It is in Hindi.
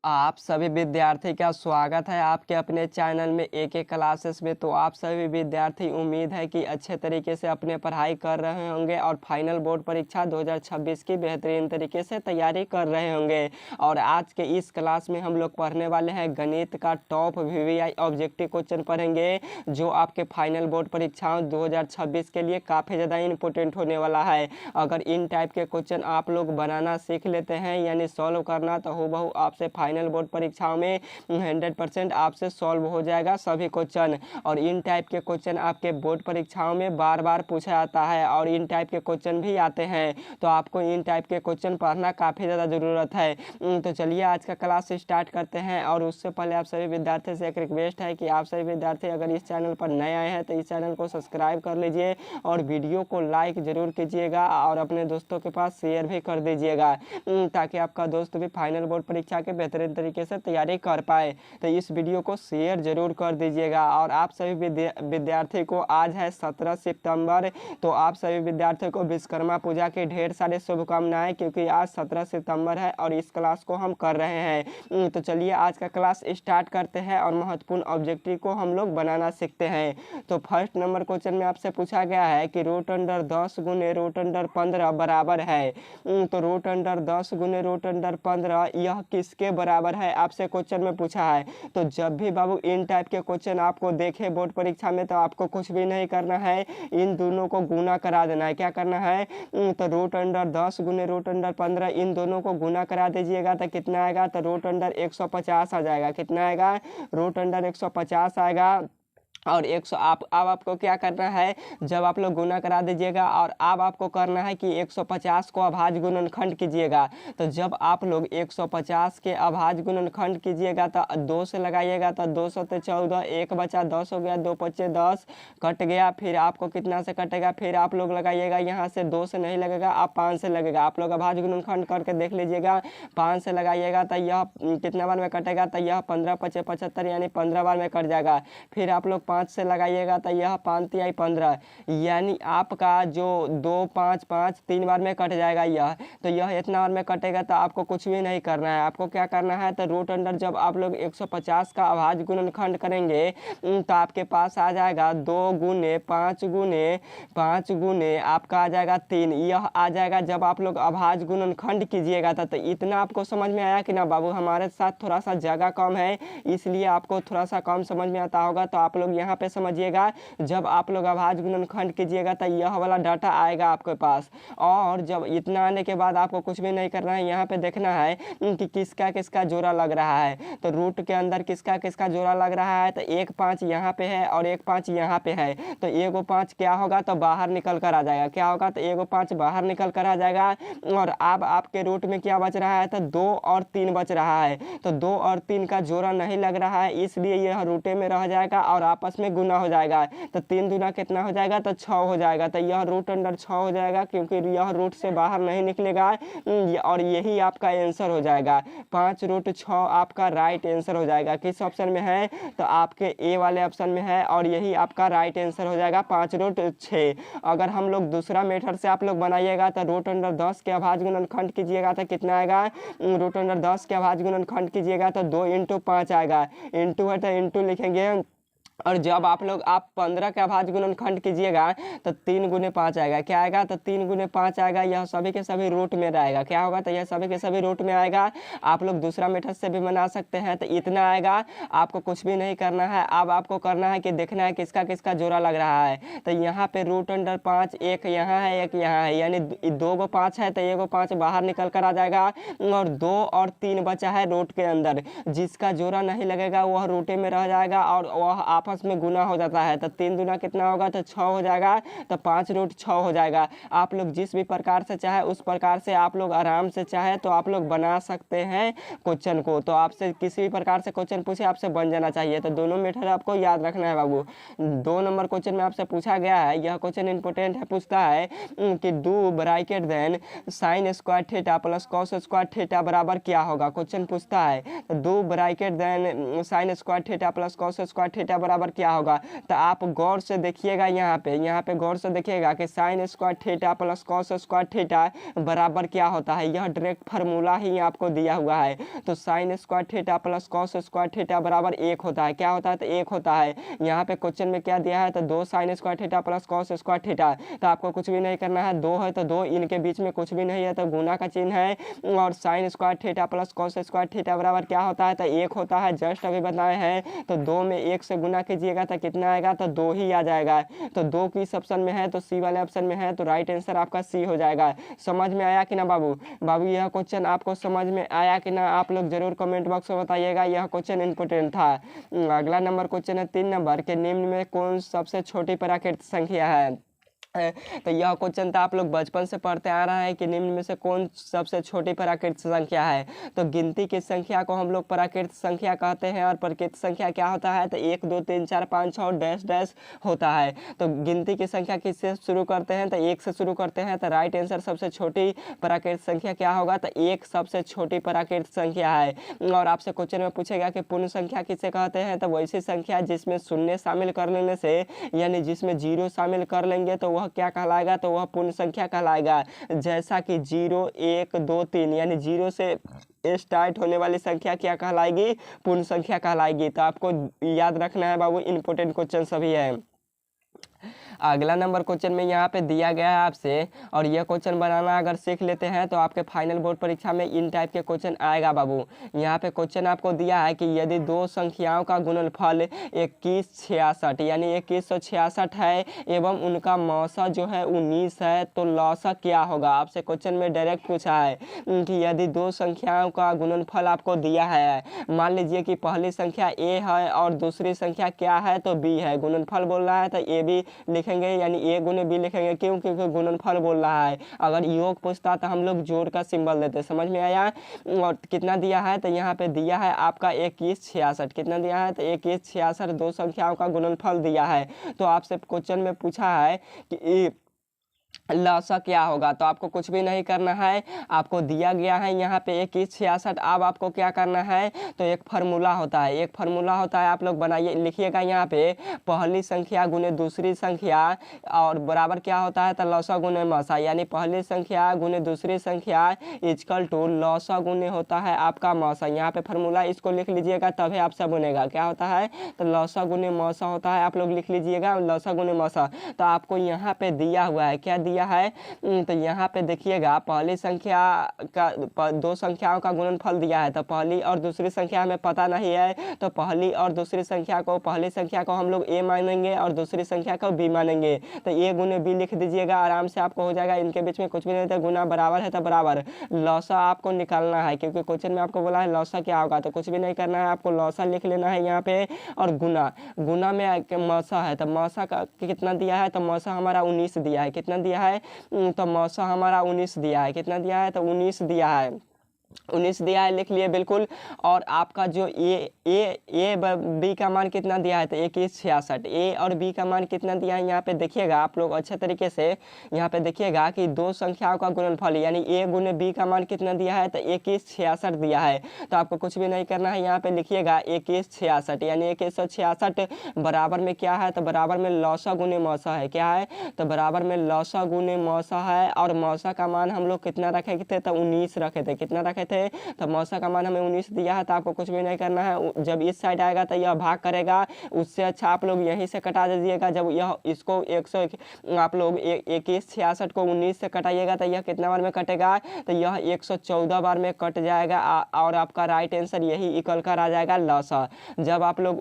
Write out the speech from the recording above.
आप सभी विद्यार्थी का स्वागत है आपके अपने चैनल में एक क्लासेस में। तो आप सभी विद्यार्थी उम्मीद है कि अच्छे तरीके से अपने पढ़ाई कर रहे होंगे और फाइनल बोर्ड परीक्षा 2026 की बेहतरीन तरीके से तैयारी कर रहे होंगे। और आज के इस क्लास में हम लोग पढ़ने वाले हैं गणित का टॉप वीवीआई ऑब्जेक्टिव क्वेश्चन पढ़ेंगे, जो आपके फाइनल बोर्ड परीक्षाओं 2026 के लिए काफ़ी ज़्यादा इंपॉर्टेंट होने वाला है। अगर इन टाइप के क्वेश्चन आप लोग बनाना सीख लेते हैं यानी सॉल्व करना, तो हूबहू आपसे फाइनल बोर्ड परीक्षाओं में 100% आपसे सॉल्व हो जाएगा सभी क्वेश्चन। और इन टाइप के क्वेश्चन आपके बोर्ड परीक्षाओं में बार बार पूछा जाता है और इन टाइप के क्वेश्चन भी आते हैं, तो आपको इन टाइप के क्वेश्चन पढ़ना काफ़ी ज़्यादा ज़रूरत है। तो चलिए आज का क्लास स्टार्ट करते हैं। और उससे पहले आप सभी विद्यार्थी से एक रिक्वेस्ट है कि आप सभी विद्यार्थी अगर इस चैनल पर नए आए हैं तो इस चैनल को सब्सक्राइब कर लीजिए और वीडियो को लाइक ज़रूर कीजिएगा और अपने दोस्तों के पास शेयर भी कर दीजिएगा, ताकि आपका दोस्त भी फाइनल बोर्ड परीक्षा के बेहतरीन तरीके से तैयारी कर पाए। तो इस वीडियो को शेयर जरूर कर दीजिएगा। और आप सभी विद्यार्थी को आज है 17 सितंबर, तो आप सभी विद्यार्थियों को विश्वकर्मा पूजा की ढेर सारी शुभकामनाएं, क्योंकि आज 17 सितंबर है और इस क्लास को हम कर रहे हैं। तो चलिए आज का क्लास स्टार्ट करते हैं और महत्वपूर्ण ऑब्जेक्टिव को हम लोग बनाना सीखते हैं। तो फर्स्ट नंबर क्वेश्चन में आपसे पूछा गया है कि रूट अंडर 10 गुने रूट अंडर 15 बराबर है। तो रूट अंडर 10 गुने रूट अंडर 15 यह किसके बराबर है, आपसे क्वेश्चन में पूछा है। तो जब भी बाबू इन टाइप के क्वेश्चन आपको देखे बोर्ड परीक्षा में, तो आपको कुछ भी नहीं करना है, इन दोनों को गुना करा देना है। क्या करना है, तो रूट अंडर 10 गुने रूट अंडर 15 इन दोनों को गुना करा दीजिएगा तो कितना आएगा, तो रूट अंडर 150 आ जाएगा। कितना आएगा, रूट अंडर 150 आएगा। और 100 अब आपको क्या करना है, जब आप लोग गुना करा दीजिएगा और अब आपको करना है कि 150 को अभाज्य गुणनखंड कीजिएगा। तो जब आप लोग 150 के अभाज्य गुणनखंड कीजिएगा तो 2 से लगाइएगा, तो 2 से 14, 1 बचा 10 हो गया, 2 पचे 10 कट गया। फिर आपको कितना से कटेगा, फिर आप लोग लगाइएगा, यहाँ से 2 से नहीं लगेगा, आप 5 से लगेगा। आप लोग अभाज्य गुणनखंड करके देख लीजिएगा, 5 से लगाइएगा तो यह कितना बार में कटेगा, तो यह 15 पचे 75 यानी 15 बार में कट जाएगा। फिर आप लोग 5 से लगाइएगा तो यह 5 तिहाई 15 यानी आपका जो 2 5 5 3 बार में कट जाएगा यह। तो यह इतना बार में कटेगा, तो आपको कुछ भी नहीं करना है। आपको क्या करना है, तो रूट अंडर जब आप लोग 150 का अभाज्य गुणनखंड करेंगे तो आपके पास आ जाएगा 2 गुने 5 गुने आपका आ जाएगा 3। यह आ जाएगा जब आप लोग अभाज्य गुणनखंड कीजिएगा। तो इतना आपको समझ में आया कि ना बाबू, हमारे साथ थोड़ा सा जगह कम है इसलिए आपको थोड़ा सा कम समझ में आता होगा। तो आप लोग यहाँ पे समझिएगा, जब आप लोग अभाज्य गुणनखंड कीजिएगा तो यह वाला डाटा आएगा आपके पास। और जब इतना आने के बाद आपको कुछ भी नहीं करना है, यहाँ पे देखना है कि किसका किसका जोड़ा लग रहा है। तो रूट के अंदर किसका किसका जोड़ा लग रहा है, तो 1 5 यहाँ पे है और 1 5 यहाँ पे है। तो 1 5 क्या होगा, तो बाहर निकल कर आ जाएगा। क्या होगा, तो 1 5 बाहर निकल कर आ जाएगा। और अब आपके रूट में क्या बच रहा है, तो 2 और 3 बच रहा है। तो 2 और 3 का जोड़ा नहीं लग रहा है, इसलिए यह रूटे में रह जाएगा और आपस में गुना हो जाएगा। तो 3 दूना कितना हो जाएगा, तो 6 हो जाएगा। तो यह रूट अंडर 6 हो जाएगा, क्योंकि यह रूट से बाहर नहीं निकलेगा। और यही आपका आंसर हो जाएगा। 5 रूट 6 आपका राइट आंसर हो जाएगा। किस ऑप्शन में है, तो आपके ए वाले ऑप्शन में है और यही आपका राइट आंसर हो जाएगा, 5 रूट 6। अगर हम लोग दूसरा मेथड से आप लोग बनाइएगा, तो रूट अंडर 10 के अभाज्य गुणनखंड कीजिएगा तो कितना आएगा, रूट अंडर 10 के अभाज्य गुणनखंड कीजिएगा तो 2 × 5 आएगा। इंटू है तो इंटू लिखेंगे। और जब आप लोग 15 का अभाज्य गुणनखंड कीजिएगा तो 3 गुने 5 आएगा। क्या आएगा, तो 3 गुने 5 आएगा। यह सभी के सभी रूट में रहेगा। क्या होगा, तो यह सभी के सभी रूट में आएगा। आप लोग दूसरा मेथड से भी बना सकते हैं। तो इतना आएगा, आपको कुछ भी नहीं करना है। अब आपको करना है कि देखना है किसका किसका जोड़ा लग रहा है। तो यहाँ पे रूट अंडर 5 एक यहाँ है एक यहाँ है, यानी 2 को 5 है तो 1 को 5 बाहर निकल कर आ जाएगा। और 2 और 3 बचा है रूट के अंदर, जिसका जोड़ा नहीं लगेगा वह रूटे में रह जाएगा और वह आपस में गुना हो जाता है। तो 3 दूना कितना होगा, तो 6 हो जाएगा। तो 5 रूट 6 हो जाएगा। आप लोग जिस भी प्रकार से चाहे उस प्रकार से आप लोग आराम से चाहे तो आप लोग बना सकते हैं क्वेश्चन को। तो आपसे किसी भी प्रकार से क्वेश्चन पूछे आपसे बन जाना चाहिए। तो दोनों मेथड आपको याद रखना है बाबू। 2 नंबर क्वेश्चन में आपसे पूछा गया है, यह क्वेश्चन इंपोर्टेंट है। पूछता है कि do bracket then sine square theta plus cos square theta बराबर क्या होगा। क्वेश्चन पूछता है, तो do bracket then sine square theta plus cos square theta बराबर बराबर क्या होगा। तो आप गौर से देखिएगा, यहाँ पे गौर से देखिएगा कि sign square theta plus cos square theta बराबर क्या होता है। यह डायरेक्ट फार्मूला ही आपको दिया हुआ है। तो sign square theta plus cos square theta बराबर 1 होता है। क्या होता है? तो 1 होता है। यहाँ पे क्वेश्चन में क्या दिया है? तो 2 sign square theta plus cos square theta. तो आपको कुछ भी नहीं करना है, 2 है तो 2, इनके बीच में कुछ भी नहीं है तो गुना का चिन्ह है, और sign square theta plus cos square theta बराबर क्या होता है? तो 1 होता है। जस्ट अभी बताए हैं। तो 2 में 1 से गुना कीजिएगा तो कितना आएगा? तो 2 ही आ जाएगा। तो 2 किस ऑप्शन में है? तो सी वाले ऑप्शन में है। तो राइट आंसर आपका सी हो जाएगा। समझ में आया कि ना बाबू? यह क्वेश्चन आपको समझ में आया कि ना? आप लोग जरूर कमेंट बॉक्स में बताइएगा। यह क्वेश्चन इंपोर्टेंट था। अगला नंबर क्वेश्चन है 3 नंबर के, निम्न में कौन सबसे छोटी प्राकृतिक संख्या है? तो यह क्वेश्चन तो आप लोग बचपन से पढ़ते आ रहा है कि निम्न में से कौन सबसे छोटी प्राकृतिक संख्या है। तो गिनती की संख्या को हम लोग प्राकृतिक संख्या कहते हैं, और प्राकृतिक संख्या क्या होता है? तो 1 2 3 4 5 6 डैश डैश होता है। तो गिनती की संख्या किससे शुरू करते हैं? तो 1 से शुरू करते हैं। तो राइट आंसर सबसे छोटी प्राकृतिक संख्या क्या होगा? तो 1 सबसे छोटी प्राकृतिक संख्या है। और आपसे क्वेश्चन में पूछेगा कि पूर्ण संख्या किसे कहते हैं? तो वैसी संख्या जिसमें शून्य शामिल कर लेने से, यानी जिसमें 0 शामिल कर लेंगे तो वह क्या कहलाएगा? तो वह पूर्ण संख्या कहलाएगा। जैसा कि 0 1 2 3, यानी 0 से स्टार्ट होने वाली संख्या क्या कहलाएगी? पूर्ण संख्या कहलाएगी। तो आपको याद रखना है बाबू, इंपॉर्टेंट क्वेश्चन सभी है। अगला नंबर क्वेश्चन में यहाँ पे दिया गया है आपसे, और यह क्वेश्चन बनाना अगर सीख लेते हैं तो आपके फाइनल बोर्ड परीक्षा में इन टाइप के क्वेश्चन आएगा बाबू। यहाँ पे क्वेश्चन आपको दिया है कि यदि दो संख्याओं का गुणनफल 2166 यानी 2166 है एवं उनका मौसा जो है 19 है, तो लौसा क्या होगा? आपसे क्वेश्चन में डायरेक्ट पूछा है कि यदि दो संख्याओं का गुणनफल आपको दिया है, मान लीजिए कि पहली संख्या a है और दूसरी संख्या क्या है? तो b है। गुणनफल बोल रहा है तो a b लिखेंगे, यानी a गुने b लिखेंगे। क्यों? क्योंकि गुणनफल बोल रहा है। अगर योग पूछता तो हम लोग जोड़ का सिंबल देते। समझ में आया? और कितना दिया है? तो यहाँ पे दिया है आपका 2166। कितना दिया है? तो 2166 दो संख्याओं का गुणनफल दिया है। तो आपसे क्वेश्चन में पूछा है कि लौसा क्या होगा? तो आपको कुछ भी नहीं करना है, आपको दिया गया है यहाँ पे 2166। अब आपको क्या करना है? तो एक फार्मूला होता है, एक फार्मूला होता है, आप लोग बनाइए, लिखिएगा यहाँ पे पहली संख्या गुने दूसरी संख्या और बराबर क्या होता है? तो लौसा गुने मौसा, यानी पहली संख्या गुने दूसरी संख्या इक्वल टू लौसा गुने होता है आपका मौसा। यहाँ पे फार्मूला इसको लिख लीजिएगा तभी आपसे बनेगा। क्या होता है? तो लौसा गुने मौसा होता है। आप लोग लिख लीजिएगा लौसा गुने मौसा। तो आपको यहाँ पे दिया हुआ है, क्या दिया है? तो यहाँ पे देखिएगा पहली संख्या का दो संख्याओं का गुणनफल दिया है। तो पहली और दूसरी संख्या हमें पता नहीं है, तो पहली और दूसरी संख्या को, पहली संख्या को हम लोग a मानेंगे और दूसरी संख्या को b मानेंगे। तो a गुने b लिख दीजिएगा, आराम से आपको हो जाएगा। इनके बीच में कुछ भी नहीं, तो गुना बराबर है तो बराबर। लौसा आपको निकालना है क्योंकि क्वेश्चन में आपको बोला है लौसा क्या होगा। तो कुछ भी नहीं करना है, आपको लौसा लिख लेना है यहाँ पे। और गुना, गुना में मौसा है, तो मौसा का कितना दिया है? तो मौसा हमारा 19 दिया है। कितना दिया है? तो मौसा हमारा 19 दिया है। कितना दिया है? तो 19 दिया है। 19 दिया है, लिख लिए बिल्कुल। और आपका जो ए बी का मान कितना दिया है? तो 2166। ए और बी का मान कितना दिया है? यहाँ पे देखिएगा आप लोग अच्छे तरीके से, यहाँ पे देखिएगा कि दो संख्याओं का गुणनफल यानी ए गुने बी का मान कितना दिया है? तो 2166 दिया है। तो आपको कुछ भी नहीं करना है, यहाँ पे लिखिएगा 2166 यानी 2166 बराबर में क्या है? तो बराबर में लौसा गुने मौसा है। क्या है? तो बराबर में लौसा गुने मौसा है। और मौसा का मान हम लोग कितना रखे थे? तो 19 रखे थे। कितना रखे थे? तो मौसा का मान हमें 19 दिया है। तो आपको कुछ भी नहीं करना है, जब इस साइड आएगा तो यह भाग करेगा, उससे अच्छा आप लोग यहीं से कटा दीजिएगा। जब यह इसको 100 आप लोग 2166 को 19 से कटाइएगा तो यह कितना बार में कटेगा? तो यह 114 बार में कट जाएगा। और आपका राइट आंसर यही इक्वल कर आ जाएगा लौसा। जब आप लोग